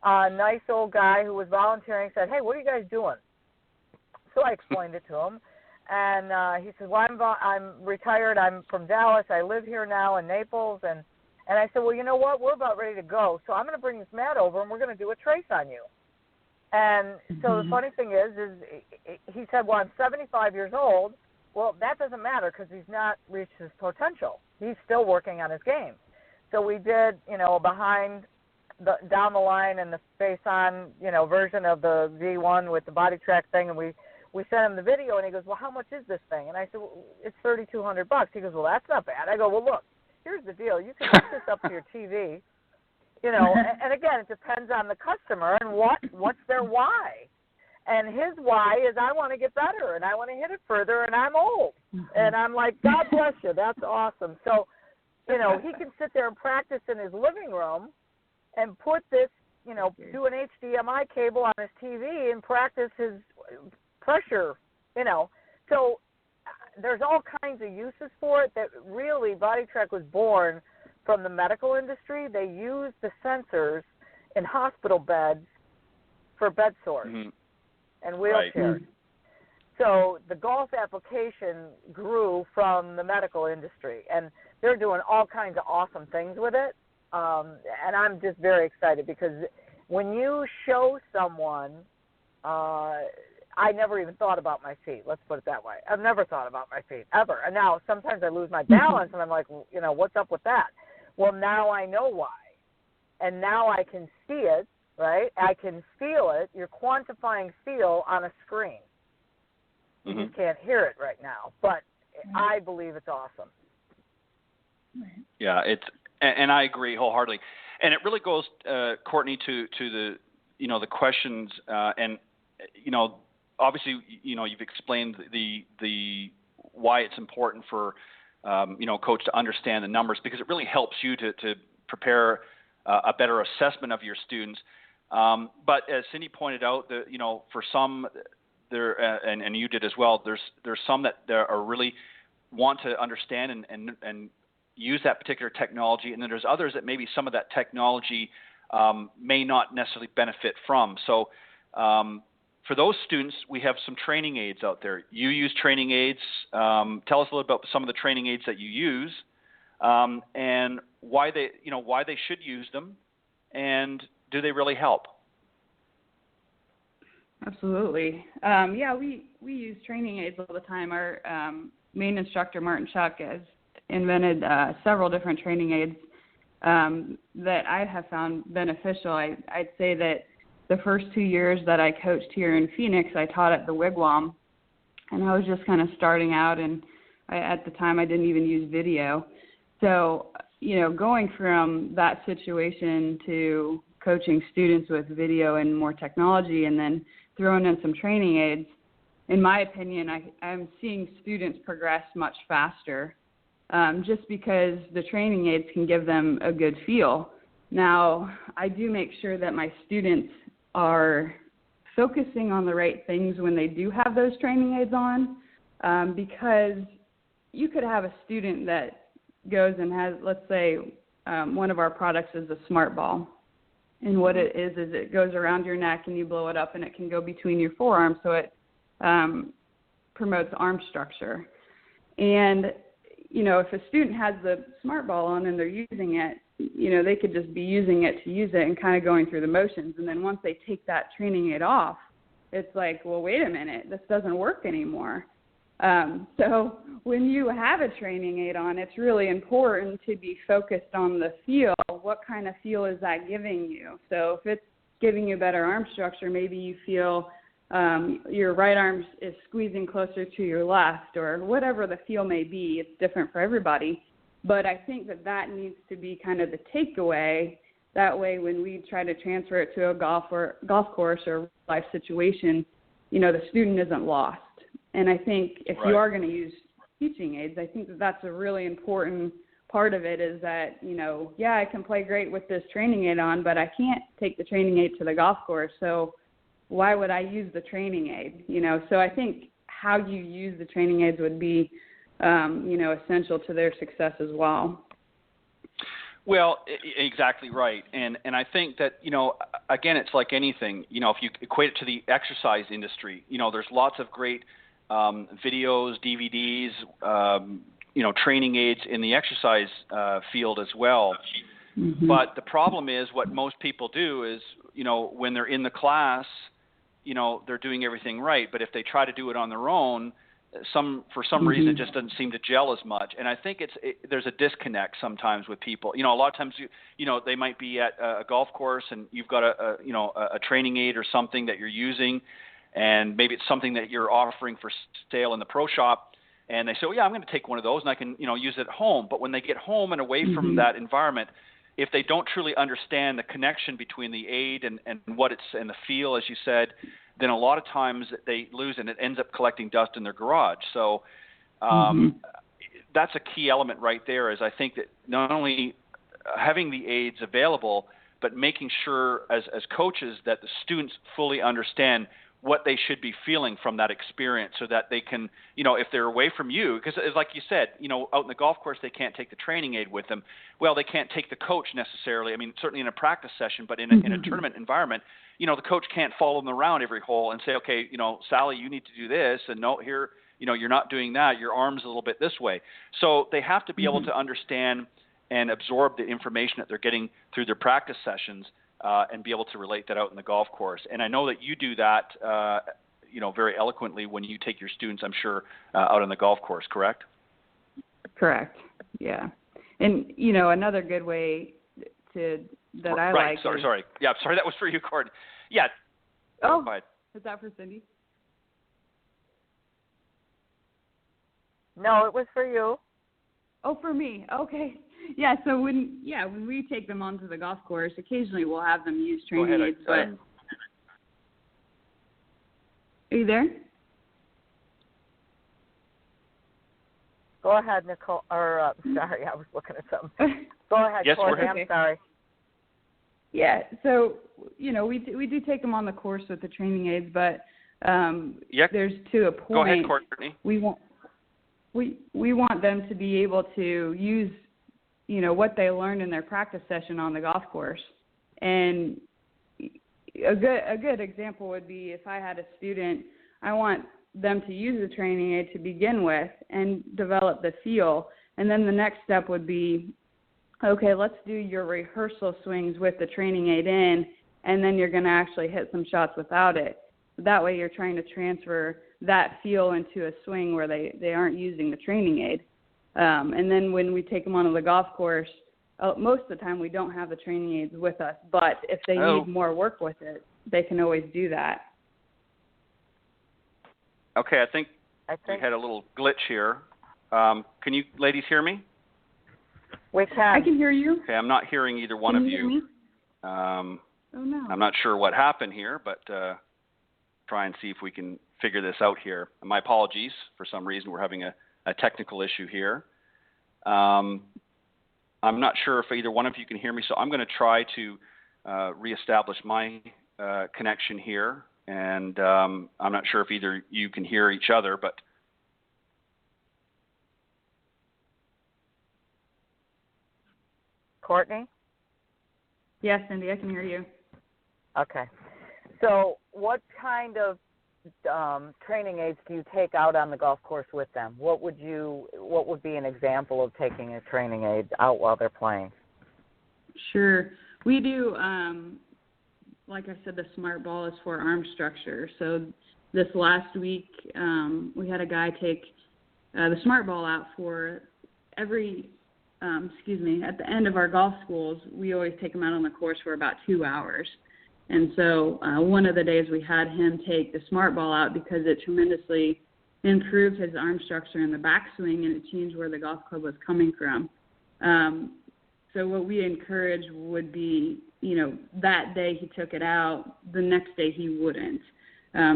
a nice old guy who was volunteering said, "Hey, what are you guys doing?" So I explained it to him. And he said, "Well, I'm retired. I'm from Dallas. I live here now in Naples." And I said, "Well, you know what? We're about ready to go. So I'm going to bring this mat over, and we're going to do a trace on you." And so the funny thing is he said, "Well, I'm 75 years old." Well, that doesn't matter because he's not reached his potential. He's still working on his game. So we did, behind down the line and the face-on, version of the V1 with the body track thing, and we sent him the video, and he goes, "Well, how much is this thing?" And I said, "Well, it's $3,200. He goes, "Well, that's not bad." I go, "Well, look, here's the deal. You can hook this up to your TV, and again, it depends on the customer and what's their why. And his why is, I want to get better, and I want to hit it further, and I'm old." And I'm like, "God bless you. That's awesome." So, he can sit there and practice in his living room and put this, do an HDMI cable on his TV and practice his pressure, So there's all kinds of uses for it. That really, Body Track was born from the medical industry. They used the sensors in hospital beds for bed sores and wheelchairs. Right. So the golf application grew from the medical industry, and they're doing all kinds of awesome things with it. And I'm just very excited because when you show someone, I never even thought about my feet. Let's put it that way. I've never thought about my feet, ever. And now sometimes I lose my balance, and I'm like, what's up with that? Well, now I know why. And now I can see it, right? I can feel it. You're quantifying feel on a screen. You just can't hear it right now. But I believe it's awesome. Yeah, and I agree wholeheartedly. And it really goes, Courtney, to the the questions and obviously you've explained the why it's important for coach to understand the numbers, because it really helps you to prepare a better assessment of your students. But as Cindy pointed out, for some there and you did as well, there's some that are really want to understand and use that particular technology, and then there's others that maybe some of that technology may not necessarily benefit from. So for those students, we have some training aids out there. You use training aids. Tell us a little about some of the training aids that you use, and why they should use them, and do they really help? Absolutely. We use training aids all the time. Our main instructor, Martin Chuck, has invented several different training aids that I have found beneficial. I'd say that the first 2 years that I coached here in Phoenix, I taught at the Wigwam, and I was just kind of starting out, and at the time I didn't even use video. So, going from that situation to coaching students with video and more technology, and then throwing in some training aids, in my opinion, I'm seeing students progress much faster, just because the training aids can give them a good feel. Now, I do make sure that my students are focusing on the right things when they do have those training aids on, because you could have a student that goes and has, let's say, one of our products is a smart ball. And what it is it goes around your neck and you blow it up, and it can go between your forearms, so it promotes arm structure. And, if a student has the smart ball on and they're using it, they could just be using it to use it and kind of going through the motions. And then once they take that training aid off, it's like, well, wait a minute, this doesn't work anymore. So when you have a training aid on, it's really important to be focused on the feel. What kind of feel is that giving you? So if it's giving you better arm structure, maybe you feel your right arm is squeezing closer to your left, or whatever the feel may be. It's different for everybody. But I think that needs to be kind of the takeaway. That way when we try to transfer it to a golf course or life situation, the student isn't lost. And I think if you are going to use teaching aids, I think that's a really important part of it, is that, I can play great with this training aid on, but I can't take the training aid to the golf course. So why would I use the training aid? So I think how you use the training aids would be, essential to their success as well. Well, exactly right. And I think that, again, it's like anything, if you equate it to the exercise industry, there's lots of great videos, DVDs, training aids in the exercise field as well. Mm-hmm. But the problem is what most people do is, when they're in the class, they're doing everything right. But if they try to do it on their own, for some reason it just doesn't seem to gel as much. And I think there's a disconnect sometimes with people. A lot of times they might be at a golf course and you've got a training aid or something that you're using, and maybe it's something that you're offering for sale in the pro shop, and they say, I'm going to take one of those and I can use it at home. But when they get home and away from that environment, if they don't truly understand the connection between the aid and what it's and the feel, as you said, then a lot of times they lose and it ends up collecting dust in their garage. So that's a key element right there, is I think that not only having the aids available, but making sure as coaches that the students fully understand what they should be feeling from that experience, so that they can, if they're away from you, because like you said, out in the golf course, they can't take the training aid with them. Well, they can't take the coach necessarily. I mean, certainly in a practice session, but in a tournament environment, the coach can't follow them around every hole and say, okay, Sally, you need to do this, and no, here, you're not doing that. Your arm's a little bit this way. So they have to be able to understand and absorb the information that they're getting through their practice sessions, and be able to relate that out in the golf course. And I know that you do that, very eloquently when you take your students, I'm sure, out on the golf course, correct? Correct. Yeah. And, another good way that I like. Sorry. Yeah, sorry, that was for you, Courtney. Yeah. Oh, is that for Cindy? No, it was for you. Oh, for me. Okay. Yeah, so when we take them onto the golf course, occasionally we'll have them use training aids, but are you there? Go ahead, Nicole. Or sorry, I was looking at something. Go ahead, yes, Courtney. I'm sorry. Yeah, so we do take them on the course with the training aids, but there's to a point. Go ahead, Courtney. We want them to be able to use what they learned in their practice session on the golf course. And a good example would be if I had a student, I want them to use the training aid to begin with and develop the feel. And then the next step would be, okay, let's do your rehearsal swings with the training aid in, and then you're going to actually hit some shots without it. That way you're trying to transfer that feel into a swing where they aren't using the training aid. And then when we take them onto the golf course, most of the time we don't have the training aids with us, but if they need more work with it, they can always do that. Okay, I think we had a little glitch here. Can you ladies hear me? We can. I can hear you. Okay, I'm not hearing either one of you. Hear me? Oh, no. I'm not sure what happened here, but try and see if we can figure this out here. My apologies. For some reason, we're having a technical issue here. I'm not sure if either one of you can hear me, so I'm going to try to reestablish my connection here. And I'm not sure if either you can hear each other, but Courtney? Yes, Cindy, I can hear you. Okay. So what kind of training aids do you take out on the golf course with them? What would be an example of taking a training aid out while they're playing? Sure. We do, like I said, the smart ball is for arm structure. So this last week, we had a guy take the smart ball out for every, at the end of our golf schools, we always take them out on the course for about 2 hours. And so one of the days we had him take the smart ball out because it tremendously improved his arm structure in the backswing, and it changed where the golf club was coming from. So what we encourage would be, that day he took it out, the next day he wouldn't,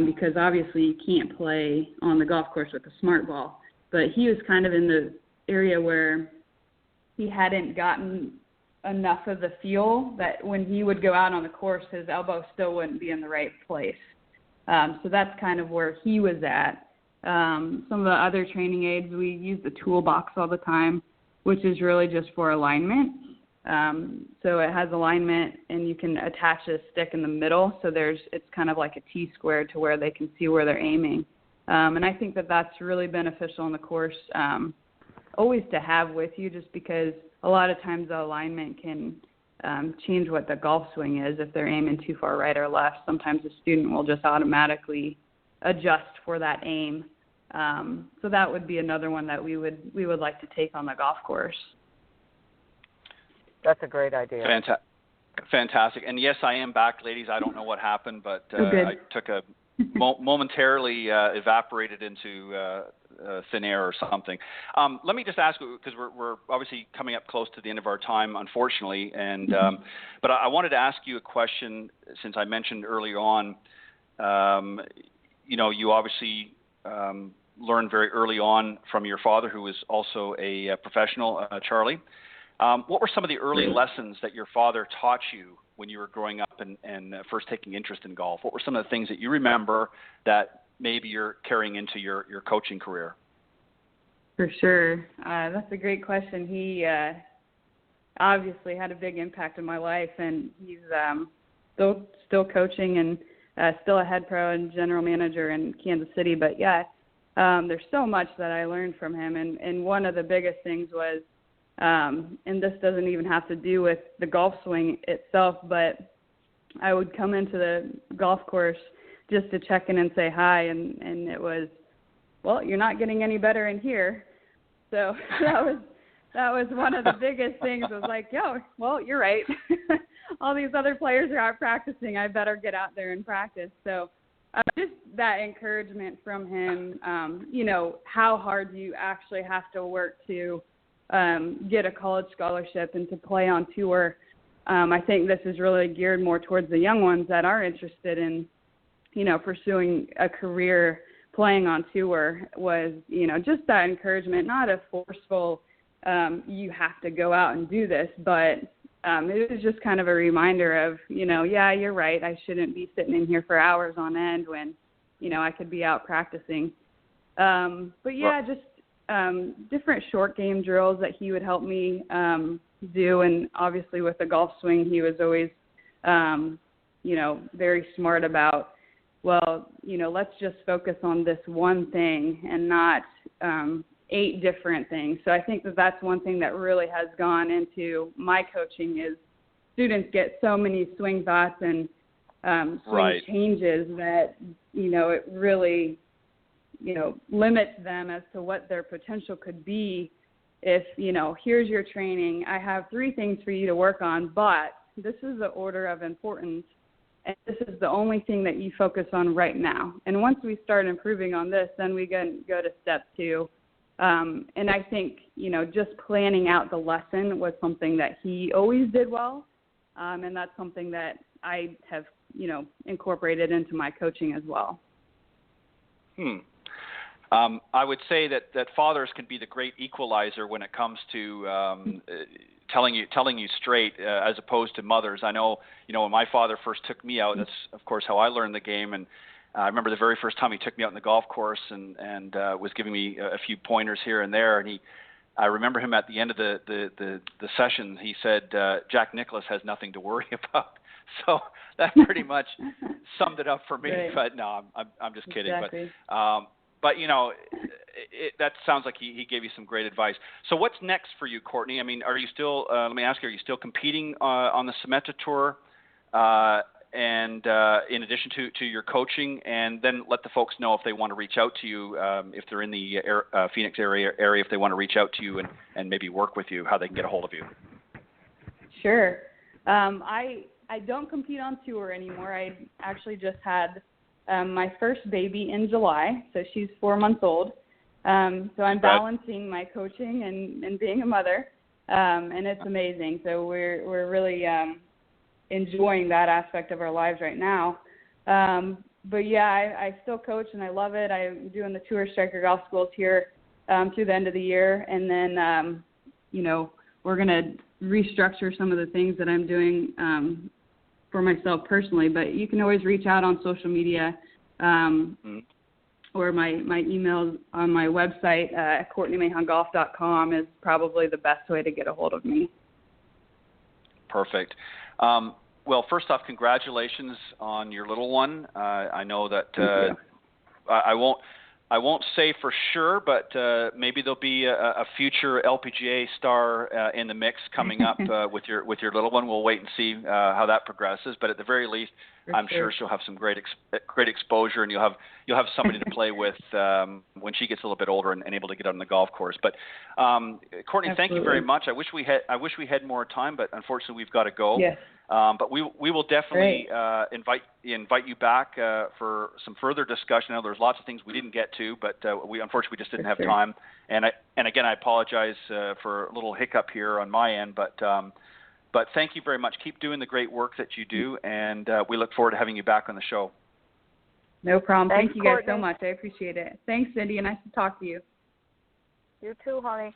because obviously you can't play on the golf course with a smart ball. But he was kind of in the area where he hadn't gotten enough of the feel that when he would go out on the course, his elbow still wouldn't be in the right place. So that's kind of where he was at. Some of the other training aids, we use the toolbox all the time, which is really just for alignment. So it has alignment, and you can attach a stick in the middle. So it's kind of like a T-squared to where they can see where they're aiming. And I think that that's really beneficial in the course, always to have with you, just because a lot of times the alignment can change what the golf swing is. If they're aiming too far right or left, sometimes the student will just automatically adjust for that aim. So that would be another one that we would like to take on the golf course. That's a great idea. Fantastic. And yes, I am back, ladies. I don't know what happened, but I took a momentarily evaporated into thin air or something. Let me just ask, because we're obviously coming up close to the end of our time, unfortunately, and but I wanted to ask you a question, since I mentioned earlier on, you obviously learned very early on from your father, who was also a professional, Charlie. What were some of the early lessons that your father taught you when you were growing up and first taking interest in golf? What were some of the things that you remember that maybe you're carrying into your coaching career? For sure. That's a great question. He obviously had a big impact on my life, and he's still coaching and still a head pro and general manager in Kansas City. But, there's so much that I learned from him, and one of the biggest things was, and this doesn't even have to do with the golf swing itself, but I would come into the golf course just to check in and say hi, and it was, well, you're not getting any better in here. So that was one of the biggest things. I was like, well, you're right. All these other players are out practicing. I better get out there and practice. So just that encouragement from him, how hard you actually have to work to get a college scholarship and to play on tour. I think this is really geared more towards the young ones that are interested in, pursuing a career playing on tour, was, just that encouragement, not a forceful, you have to go out and do this, but it was just kind of a reminder of, you're right, I shouldn't be sitting in here for hours on end when, I could be out practicing. Just different short game drills that he would help me do. And obviously with the golf swing, he was always, very smart about, let's just focus on this one thing and not 8 different things. So I think that that's one thing that really has gone into my coaching is students get so many swing thoughts and swing changes that, it really limits them as to what their potential could be if, here's your training. I have 3 things for you to work on, but this is the order of importance, and this is the only thing that you focus on right now. And once we start improving on this, then we can go to step 2. And I think, just planning out the lesson was something that he always did well, and that's something that I have, incorporated into my coaching as well. I would say that fathers can be the great equalizer when it comes to telling you straight, as opposed to mothers. I know, when my father first took me out, that's of course how I learned the game. And I remember the very first time he took me out in the golf course and was giving me a few pointers here and there. And I remember him at the end of the session. He said, "Jack Nicklaus has nothing to worry about." So that pretty much summed it up for me. Right. But no, I'm just kidding. Exactly. But But that sounds like he gave you some great advice. So what's next for you, Courtney? I mean, are you still? Let me ask you: are you still competing on the Symetra Tour? And in addition to your coaching, and then let the folks know if they want to reach out to you, if they're in the Phoenix area, if they want to reach out to you and maybe work with you, how they can get a hold of you. Sure. I don't compete on tour anymore. I actually just had my first baby in July, so she's 4 months old. So I'm balancing my coaching and being a mother, and it's amazing. So we're really enjoying that aspect of our lives right now. But yeah, I still coach and I love it. I'm doing the Tour Striker Golf Schools here through the end of the year, and then we're going to restructure some of the things that I'm doing for myself personally. But you can always reach out on social media, or my email on my website, CourtneyMahonGolf.com is probably the best way to get a hold of me. Perfect. Well, first off, congratulations on your little one. I know that I won't say for sure, but maybe there'll be a future LPGA star in the mix coming up with your little one. We'll wait and see how that progresses. But at the very least, I'm sure she'll have some great exposure, and you'll have somebody to play with when she gets a little bit older and able to get on the golf course. But Courtney, thank you very much. I wish we had more time, but unfortunately we've got to go. Yes. But we will definitely invite you back for some further discussion. I know there's lots of things we didn't get to, but we unfortunately just didn't have time. And again, I apologize for a little hiccup here on my end. But thank you very much. Keep doing the great work that you do, and we look forward to having you back on the show. No problem. Thanks, Thank you guys Courtney. so much. I appreciate it. Thanks, Cindy. Nice to talk to you. You too, honey.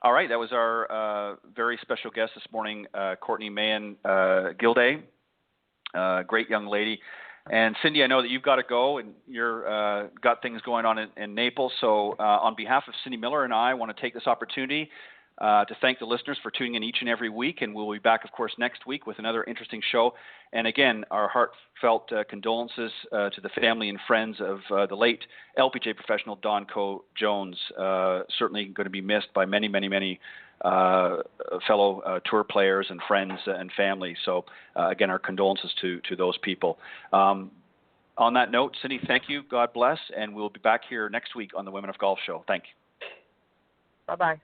All right, that was our very special guest this morning, Courtney Mahon Gildea, great young lady. And Cindy, I know that you've got to go and you're got things going on in Naples. So on behalf of Cindy Miller and I want to take this opportunity to thank the listeners for tuning in each and every week. And we'll be back, of course, next week with another interesting show. And again, our heartfelt condolences to the family and friends of the late LPGA professional Don Coe Jones. Certainly going to be missed by many, many, many fellow tour players and friends and family. So again, our condolences to those people. On that note, Cindy, thank you. God bless. And we'll be back here next week on the Women of Golf Show. Thank you. Bye-bye.